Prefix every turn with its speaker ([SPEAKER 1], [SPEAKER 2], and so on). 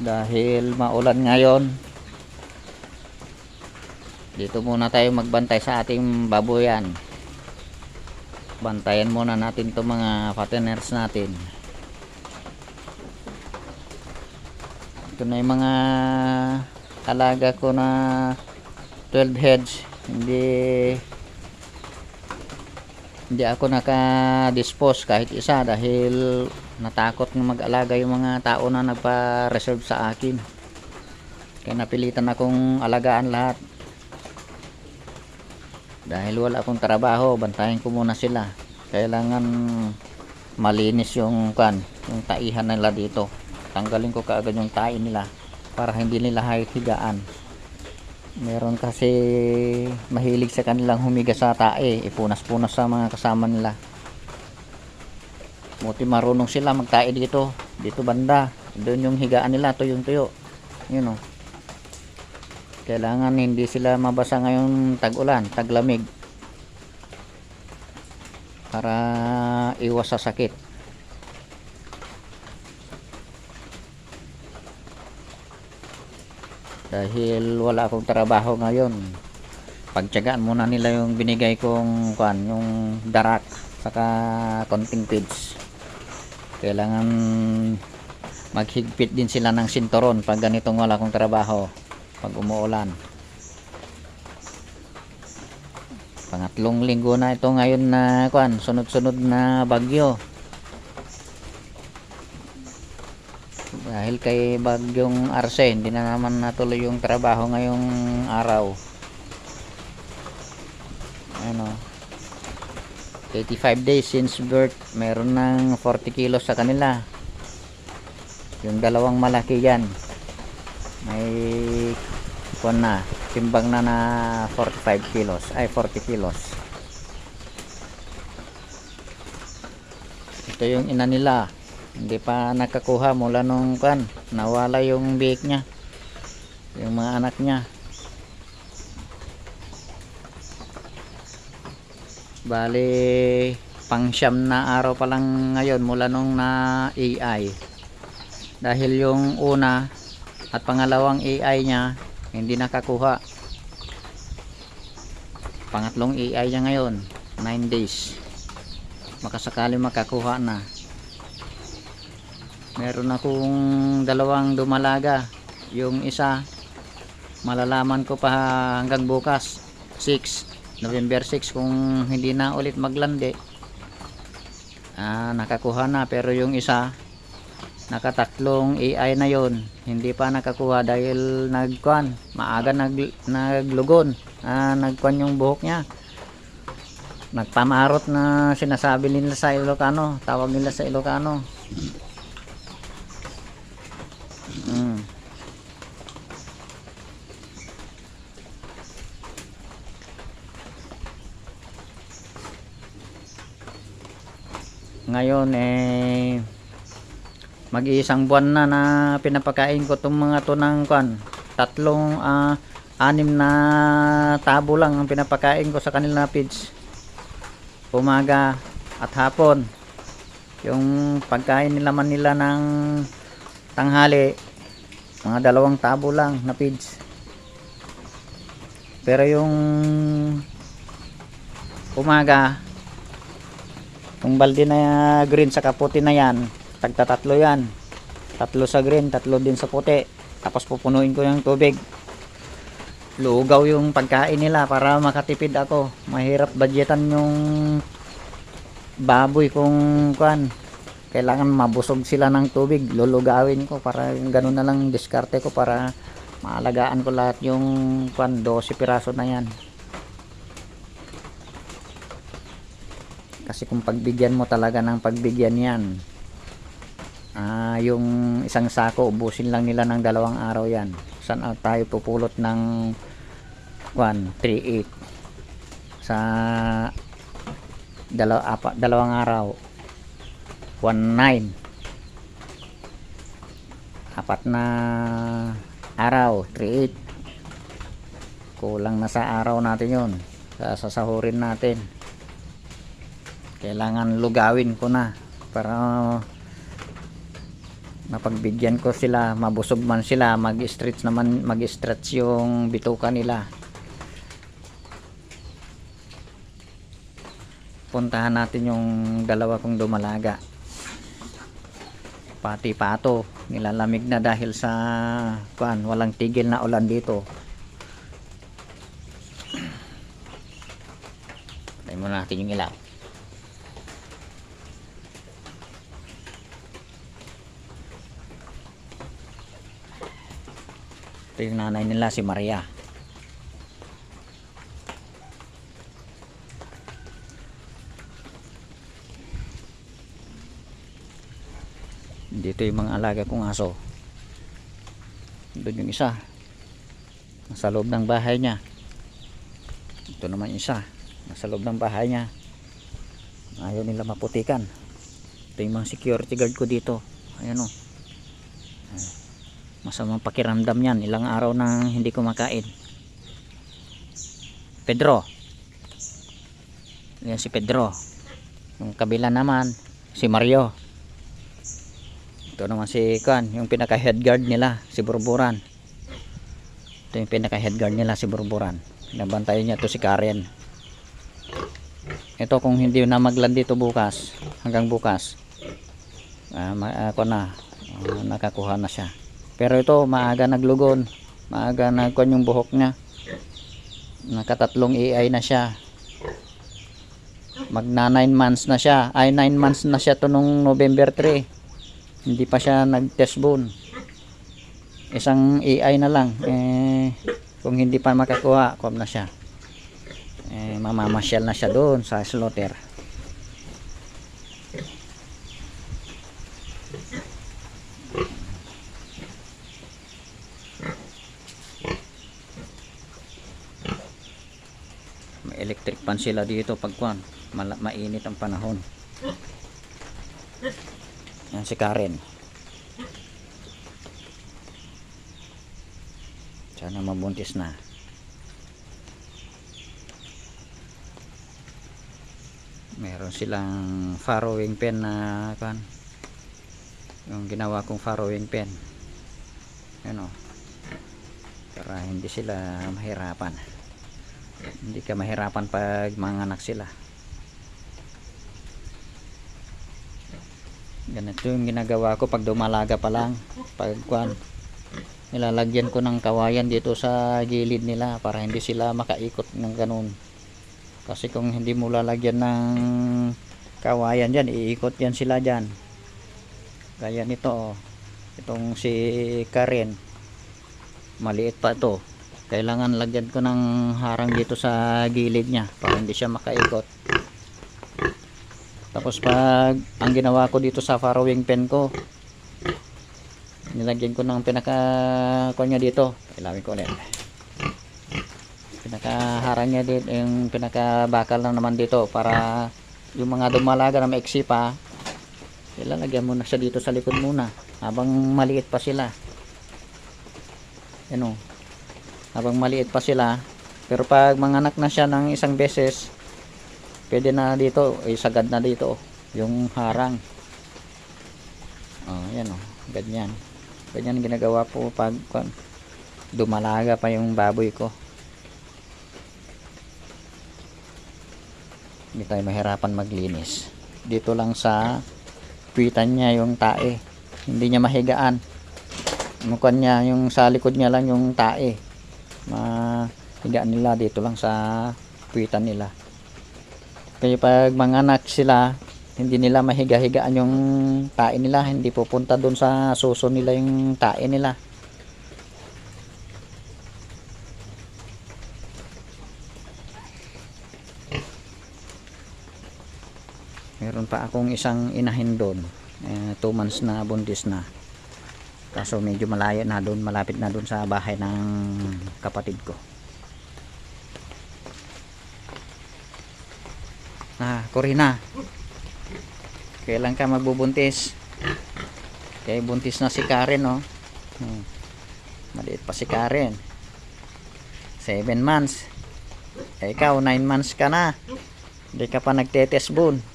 [SPEAKER 1] dahil maulan ngayon. Dito muna tayo magbantay sa ating baboyan. Bantayan muna natin itong mga fatteners natin. Ito na yung mga alaga ko na 12 heads. Hindi ako naka-dispose kahit isa dahil natakot ng mag-alaga yung mga tao na nagpa-reserve sa akin. Kaya napilitan akong alagaan lahat. Dahil wala akong trabaho, bantayan ko muna sila. Kailangan malinis yung taihan nila dito. Tanggalin ko kaagad yung tai nila para hindi nila higaan. Meron kasi mahilig sa kanilang humiga sa tae, ipunas-punas sa mga kasama nila. Buti marunong sila magtae dito banda. Doon yung higaan nila, tuyong-tuyo. Yun o. Kailangan hindi sila mabasa ngayong tag-ulan, taglamig, para iwas sa sakit. Dahil wala akong trabaho ngayon, pagtiyagaan muna nila yung binigay kong yung darak saka konting feeds. Kailangan maghigpit din sila ng sinturon pag ganitong wala akong trabaho, pag umuulan. Pangatlong linggo na ito ngayon na sunod-sunod na bagyo. Dahil kay bagyong Arce, hindi na naman natuloy yung trabaho ngayong araw. Ano, 85 days since birth, meron ng 40 kilos sa kanila. Yung dalawang malaki yan, may timbang na 45 kilos, ay 40 kilos. Ito yung ina nila, hindi pa nakakuha mula nung nawala yung biik niya, yung mga anak niya. Bali pang-siyam na araw pa lang ngayon mula nung na AI, dahil yung una at pangalawang AI niya hindi nakakuha. Pangatlong AI niya ngayon 9 days, makasakali makakuha na. Meron akong dalawang dumalaga. Yung isa malalaman ko pa hanggang bukas, November 6 kung hindi na ulit maglandi. Nakakuha na, pero yung isa nakatatlong AI na yon, hindi pa nakakuha dahil maaga naglugon, yung buhok niya, nagpamarot na sinasabi nila sa Ilocano, tawag nila sa Ilocano. Ngayon mag-iisang buwan na pinapakain ko itong mga to ng anim na tabo lang ang pinapakain ko sa kanila na feeds, umaga at hapon. Yung pagkain nila ng tanghali, mga 2 tabo lang na feeds. Pero yung umaga, yung balde na green sa kaputi na yan, tagtatatlo yan, 3 sa green, 3 din sa puti. Tapos pupunuin ko yung tubig. Lugaw yung pagkain nila para makatipid ako. Mahirap budgetan yung baboy kung kailangan mabusog sila ng tubig. Lulugawin ko para ganun na lang diskarte ko para maalagaan ko lahat yung 12 piraso na yan. Kasi kung pagbigyan mo talaga ng pagbigyan yan, yung isang sako ubusin lang nila ng 2 araw yan. Saan tayo pupulot ng 3.8 sa 2 araw, 1.9, 4 na araw, 3.8. kulang na sa araw natin yun, sa sasahurin natin. Kailangan lugawin ko na para napagbigyan ko sila, mabusog man sila, mag-stretch yung bituka nila. Puntahan natin yung dalawa kong dumalaga, pati pato, nilalamig na dahil sa walang tigil na ulan dito. Patay muna natin yung ilaw. Ito yung nanay nila, si Maria. Dito yung mga alaga kong aso. Doon yung isa, nasa loob ng bahay niya. Ito naman isa, nasa loob ng bahay niya. Ayaw nila maputikan. Ito yung mga security guard ko dito. Ayan o. Masamang pakiramdam yan. Ilang araw nang hindi kumakain. Pedro. Yan si Pedro. Yung kabila naman, si Mario. Ito naman si yung pinaka head guard nila, si Burburan. Ito yung pinaka head guard nila, si Burburan. Nabantayan niya to si Karen. Ito kung hindi na magland dito bukas, hanggang bukas, nakakuha na siya. Pero ito maaga naglugon, maaga nagkuhan yung buhok niya. Nakatatlong AI na siya. Magna 9 months na siya. Ay 9 months na siya to nung November 3. Hindi pa siya nag-test bone. Isang AI na lang. Kung hindi pa makakuha, kuha na siya. Mamamasyal na siya doon sa slaughter. May electric pan sila dito pag mainit ang panahon. Yan si Karen. Sana mabuntis na. Meron silang farrowing pen na yung ginawa kong farrowing pen. Yan o. Para hindi sila mahirapan. Hindi ka mahirapan pag manganak sila. Ganito yung ginagawa ko pag dumalaga pa lang. Pag nilalagyan ko ng kawayan dito sa gilid nila para hindi sila makaikot ng ganun. Kasi kung hindi mo lalagyan ng kawayan dyan, iikot yan sila dyan. Kaya nito, itong si Karen, maliit pa ito. Kailangan lagyan ko ng harang dito sa gilid niya para hindi siya makaikot. Tapos pag ang ginawa ko dito sa farrowing pen ko, nilagyan ko ng pinaka-kunya dito. Ilawin ko ulit. Pinakaharang niya dito, yung pinaka-bakal na naman dito para yung mga dumalaga na maiksi pa, ilalagyan mo na siya dito sa likod muna habang maliit pa sila. Yan o. Habang maliit pa sila, pero pag manganak na siya ng isang beses, pwede na dito, isagad na dito yung harang. Yan o, ganyan. Ganyan ginagawa po pag dumalaga pa yung baboy ko. Hindi tayo mahirapan maglinis. Dito lang sa pitan niya yung tae. Hindi niya mahigaan. Mukha niya, yung sa likod niya lang yung tae. Mahigaan nila dito lang sa pitan nila. Kaya pag manganak sila, hindi nila mahiga-higaan yung tae nila, hindi pupunta doon sa suso nila yung tae nila. Meron pa akong isang inahin doon, 2 months na buntis na. Kaso medyo malayo na doon, malapit na doon sa bahay ng kapatid ko. Corina, kailan ka magbubuntis? Kaya buntis na si Karen, no? Maliit pa si Karen. 7 months. Ikaw 9 months ka na. Hindi ka pa nagte-test bone.